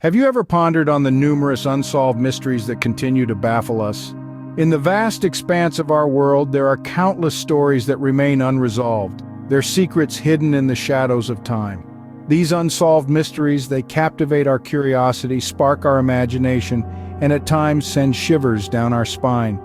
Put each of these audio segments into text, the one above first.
Have you ever pondered on the numerous unsolved mysteries that continue to baffle us? In the vast expanse of our world, there are countless stories that remain unresolved, their secrets hidden in the shadows of time. These unsolved mysteries, they captivate our curiosity, spark our imagination, and at times send shivers down our spine.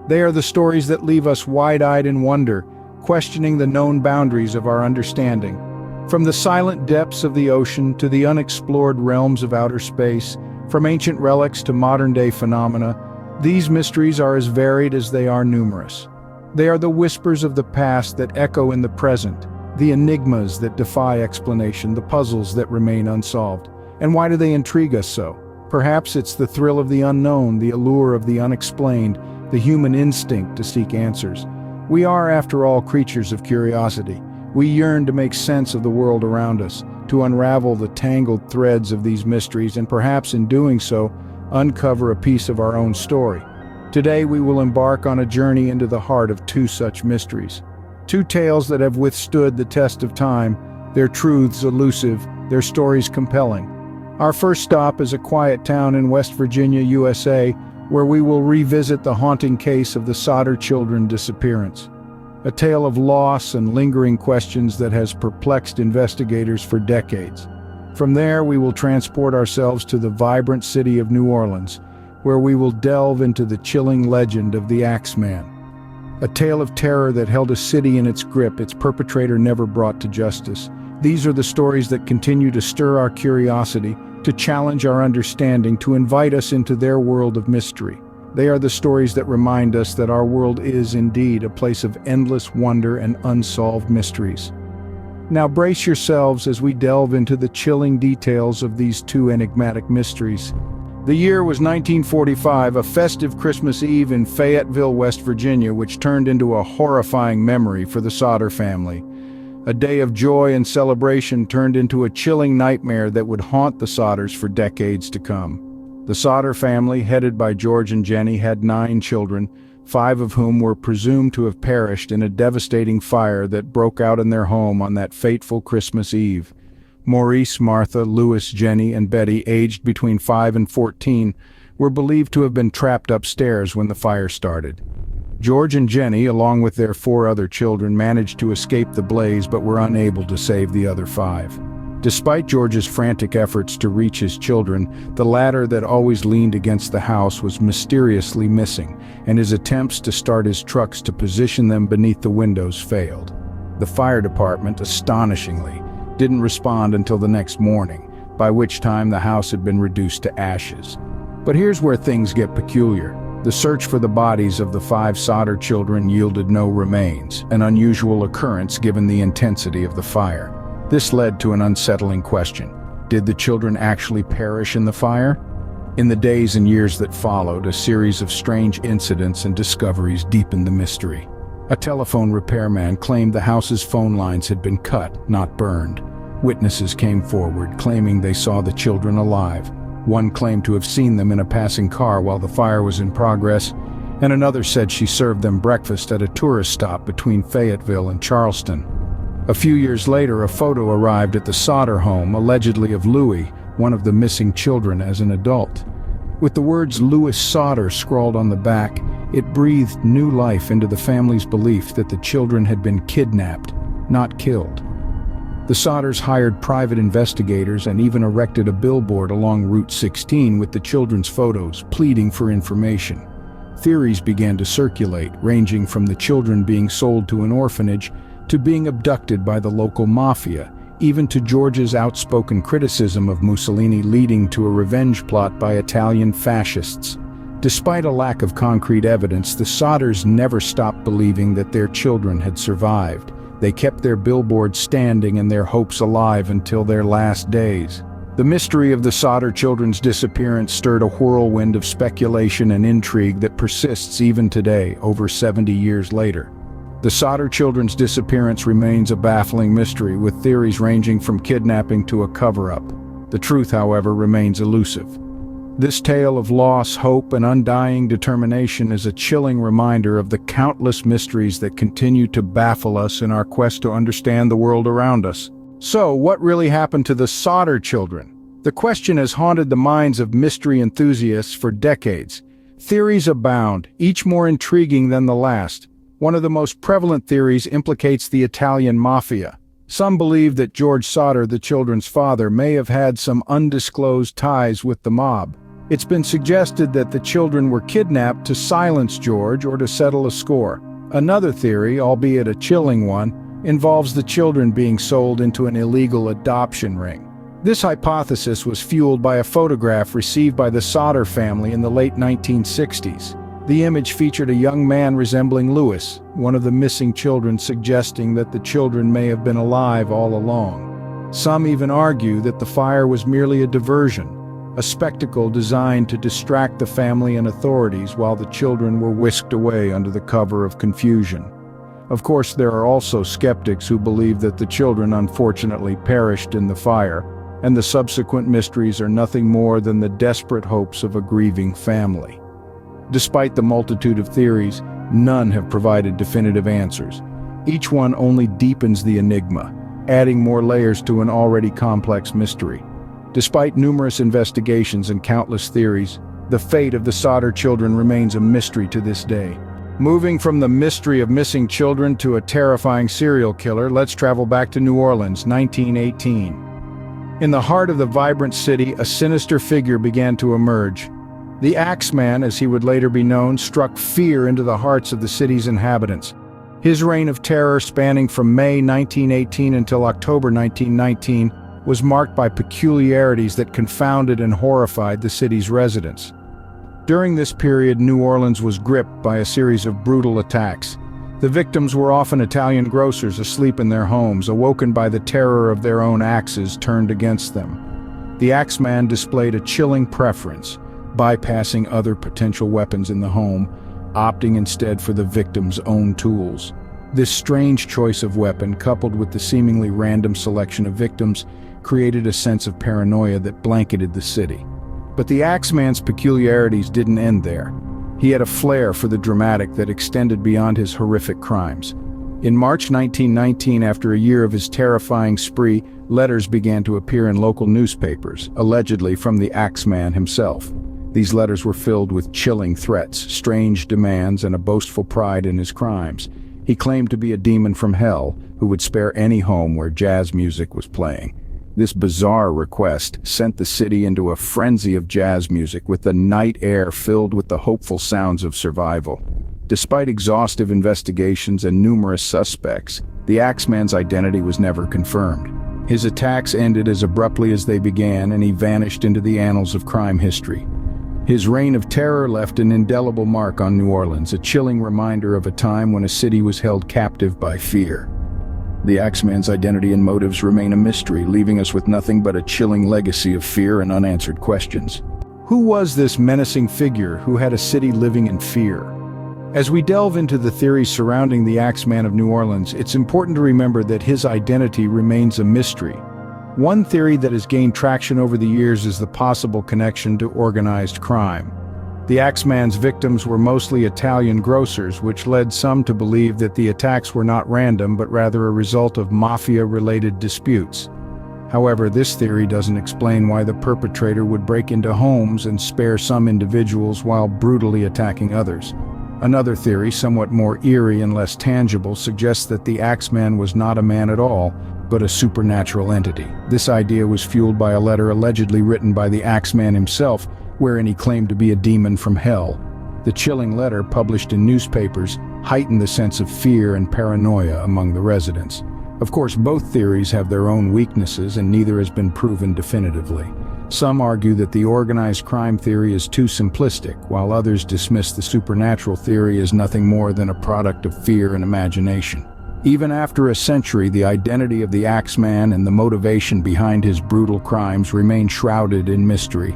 They are the stories that leave us wide-eyed in wonder, questioning the known boundaries of our understanding. From the silent depths of the ocean to the unexplored realms of outer space, from ancient relics to modern-day phenomena, these mysteries are as varied as they are numerous. They are the whispers of the past that echo in the present, the enigmas that defy explanation, the puzzles that remain unsolved. And why do they intrigue us so? Perhaps it's the thrill of the unknown, the allure of the unexplained, the human instinct to seek answers. We are, after all, creatures of curiosity. We yearn to make sense of the world around us, to unravel the tangled threads of these mysteries, and perhaps in doing so, uncover a piece of our own story. Today we will embark on a journey into the heart of two such mysteries. Two tales that have withstood the test of time, their truths elusive, their stories compelling. Our first stop is a quiet town in West Virginia, USA, where we will revisit the haunting case of the Sodder children disappearance. A tale of loss and lingering questions that has perplexed investigators for decades. From there, we will transport ourselves to the vibrant city of New Orleans, where we will delve into the chilling legend of the Axeman. A tale of terror that held a city in its grip, its perpetrator never brought to justice. These are the stories that continue to stir our curiosity, to challenge our understanding, to invite us into their world of mystery. They are the stories that remind us that our world is indeed a place of endless wonder and unsolved mysteries. Now brace yourselves as we delve into the chilling details of these two enigmatic mysteries. The year was 1945, a festive Christmas Eve in Fayetteville, West Virginia, which turned into a horrifying memory for the Sodder family. A day of joy and celebration turned into a chilling nightmare that would haunt the Sodders for decades to come. The Sodder family, headed by George and Jenny, had 9 children, 5 of whom were presumed to have perished in a devastating fire that broke out in their home on that fateful Christmas Eve. Maurice, Martha, Louis, Jenny, and Betty, aged between 5 and 14, were believed to have been trapped upstairs when the fire started. George and Jenny, along with their 4 other children, managed to escape the blaze but were unable to save the other 5. Despite George's frantic efforts to reach his children, the ladder that always leaned against the house was mysteriously missing, and his attempts to start his trucks to position them beneath the windows failed. The fire department, astonishingly, didn't respond until the next morning, by which time the house had been reduced to ashes. But here's where things get peculiar. The search for the bodies of the 5 Sodder children yielded no remains, an unusual occurrence given the intensity of the fire. This led to an unsettling question. Did the children actually perish in the fire? In the days and years that followed, a series of strange incidents and discoveries deepened the mystery. A telephone repairman claimed the house's phone lines had been cut, not burned. Witnesses came forward, claiming they saw the children alive. One claimed to have seen them in a passing car while the fire was in progress, and another said she served them breakfast at a tourist stop between Fayetteville and Charleston. A few years later, a photo arrived at the Sodder home, allegedly of Louis, one of the missing children, as an adult. With the words Louis Sodder scrawled on the back, it breathed new life into the family's belief that the children had been kidnapped, not killed. The Sodders hired private investigators and even erected a billboard along Route 16 with the children's photos, pleading for information. Theories began to circulate, ranging from the children being sold to an orphanage to being abducted by the local mafia, even to George's outspoken criticism of Mussolini leading to a revenge plot by Italian fascists. Despite a lack of concrete evidence, the Sodders never stopped believing that their children had survived. They kept their billboard standing and their hopes alive until their last days. The mystery of the Sodder children's disappearance stirred a whirlwind of speculation and intrigue that persists even today, over 70 years later. The Sodder children's disappearance remains a baffling mystery, with theories ranging from kidnapping to a cover-up. The truth, however, remains elusive. This tale of loss, hope, and undying determination is a chilling reminder of the countless mysteries that continue to baffle us in our quest to understand the world around us. So, what really happened to the Sodder children? The question has haunted the minds of mystery enthusiasts for decades. Theories abound, each more intriguing than the last. One of the most prevalent theories implicates the Italian mafia. Some believe that George Sodder, the children's father, may have had some undisclosed ties with the mob. It's been suggested that the children were kidnapped to silence George or to settle a score. Another theory, albeit a chilling one, involves the children being sold into an illegal adoption ring. This hypothesis was fueled by a photograph received by the Sodder family in the late 1960s. The image featured a young man resembling Louis, one of the missing children, suggesting that the children may have been alive all along. Some even argue that the fire was merely a diversion, a spectacle designed to distract the family and authorities while the children were whisked away under the cover of confusion. Of course, there are also skeptics who believe that the children unfortunately perished in the fire, and the subsequent mysteries are nothing more than the desperate hopes of a grieving family. Despite the multitude of theories, none have provided definitive answers. Each one only deepens the enigma, adding more layers to an already complex mystery. Despite numerous investigations and countless theories, the fate of the Sodder children remains a mystery to this day. Moving from the mystery of missing children to a terrifying serial killer, let's travel back to New Orleans, 1918. In the heart of the vibrant city, a sinister figure began to emerge. The Axeman, as he would later be known, struck fear into the hearts of the city's inhabitants. His reign of terror, spanning from May 1918 until October 1919, was marked by peculiarities that confounded and horrified the city's residents. During this period, New Orleans was gripped by a series of brutal attacks. The victims were often Italian grocers asleep in their homes, awoken by the terror of their own axes turned against them. The Axeman displayed a chilling preference, bypassing other potential weapons in the home, opting instead for the victim's own tools. This strange choice of weapon, coupled with the seemingly random selection of victims, created a sense of paranoia that blanketed the city. But the Axeman's peculiarities didn't end there. He had a flair for the dramatic that extended beyond his horrific crimes. In March 1919, after a year of his terrifying spree, letters began to appear in local newspapers, allegedly from the Axeman himself. These letters were filled with chilling threats, strange demands, and a boastful pride in his crimes. He claimed to be a demon from hell who would spare any home where jazz music was playing. This bizarre request sent the city into a frenzy of jazz music, with the night air filled with the hopeful sounds of survival. Despite exhaustive investigations and numerous suspects, the Axeman's identity was never confirmed. His attacks ended as abruptly as they began, and he vanished into the annals of crime history. His reign of terror left an indelible mark on New Orleans, a chilling reminder of a time when a city was held captive by fear. The Axeman's identity and motives remain a mystery, leaving us with nothing but a chilling legacy of fear and unanswered questions. Who was this menacing figure who had a city living in fear? As we delve into the theories surrounding the Axeman of New Orleans, it's important to remember that his identity remains a mystery. One theory that has gained traction over the years is the possible connection to organized crime. The Axeman's victims were mostly Italian grocers, which led some to believe that the attacks were not random but rather a result of mafia-related disputes. However, this theory doesn't explain why the perpetrator would break into homes and spare some individuals while brutally attacking others. Another theory, somewhat more eerie and less tangible, suggests that the Axeman was not a man at all, but a supernatural entity. This idea was fueled by a letter allegedly written by the Axeman himself, wherein he claimed to be a demon from hell. The chilling letter, published in newspapers, heightened the sense of fear and paranoia among the residents. Of course, both theories have their own weaknesses, and neither has been proven definitively. Some argue that the organized crime theory is too simplistic, while others dismiss the supernatural theory as nothing more than a product of fear and imagination. Even after a century, the identity of the Axeman and the motivation behind his brutal crimes remain shrouded in mystery.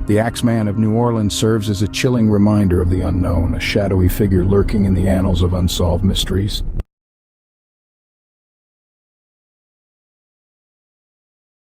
The Axeman of New Orleans serves as a chilling reminder of the unknown, a shadowy figure lurking in the annals of unsolved mysteries.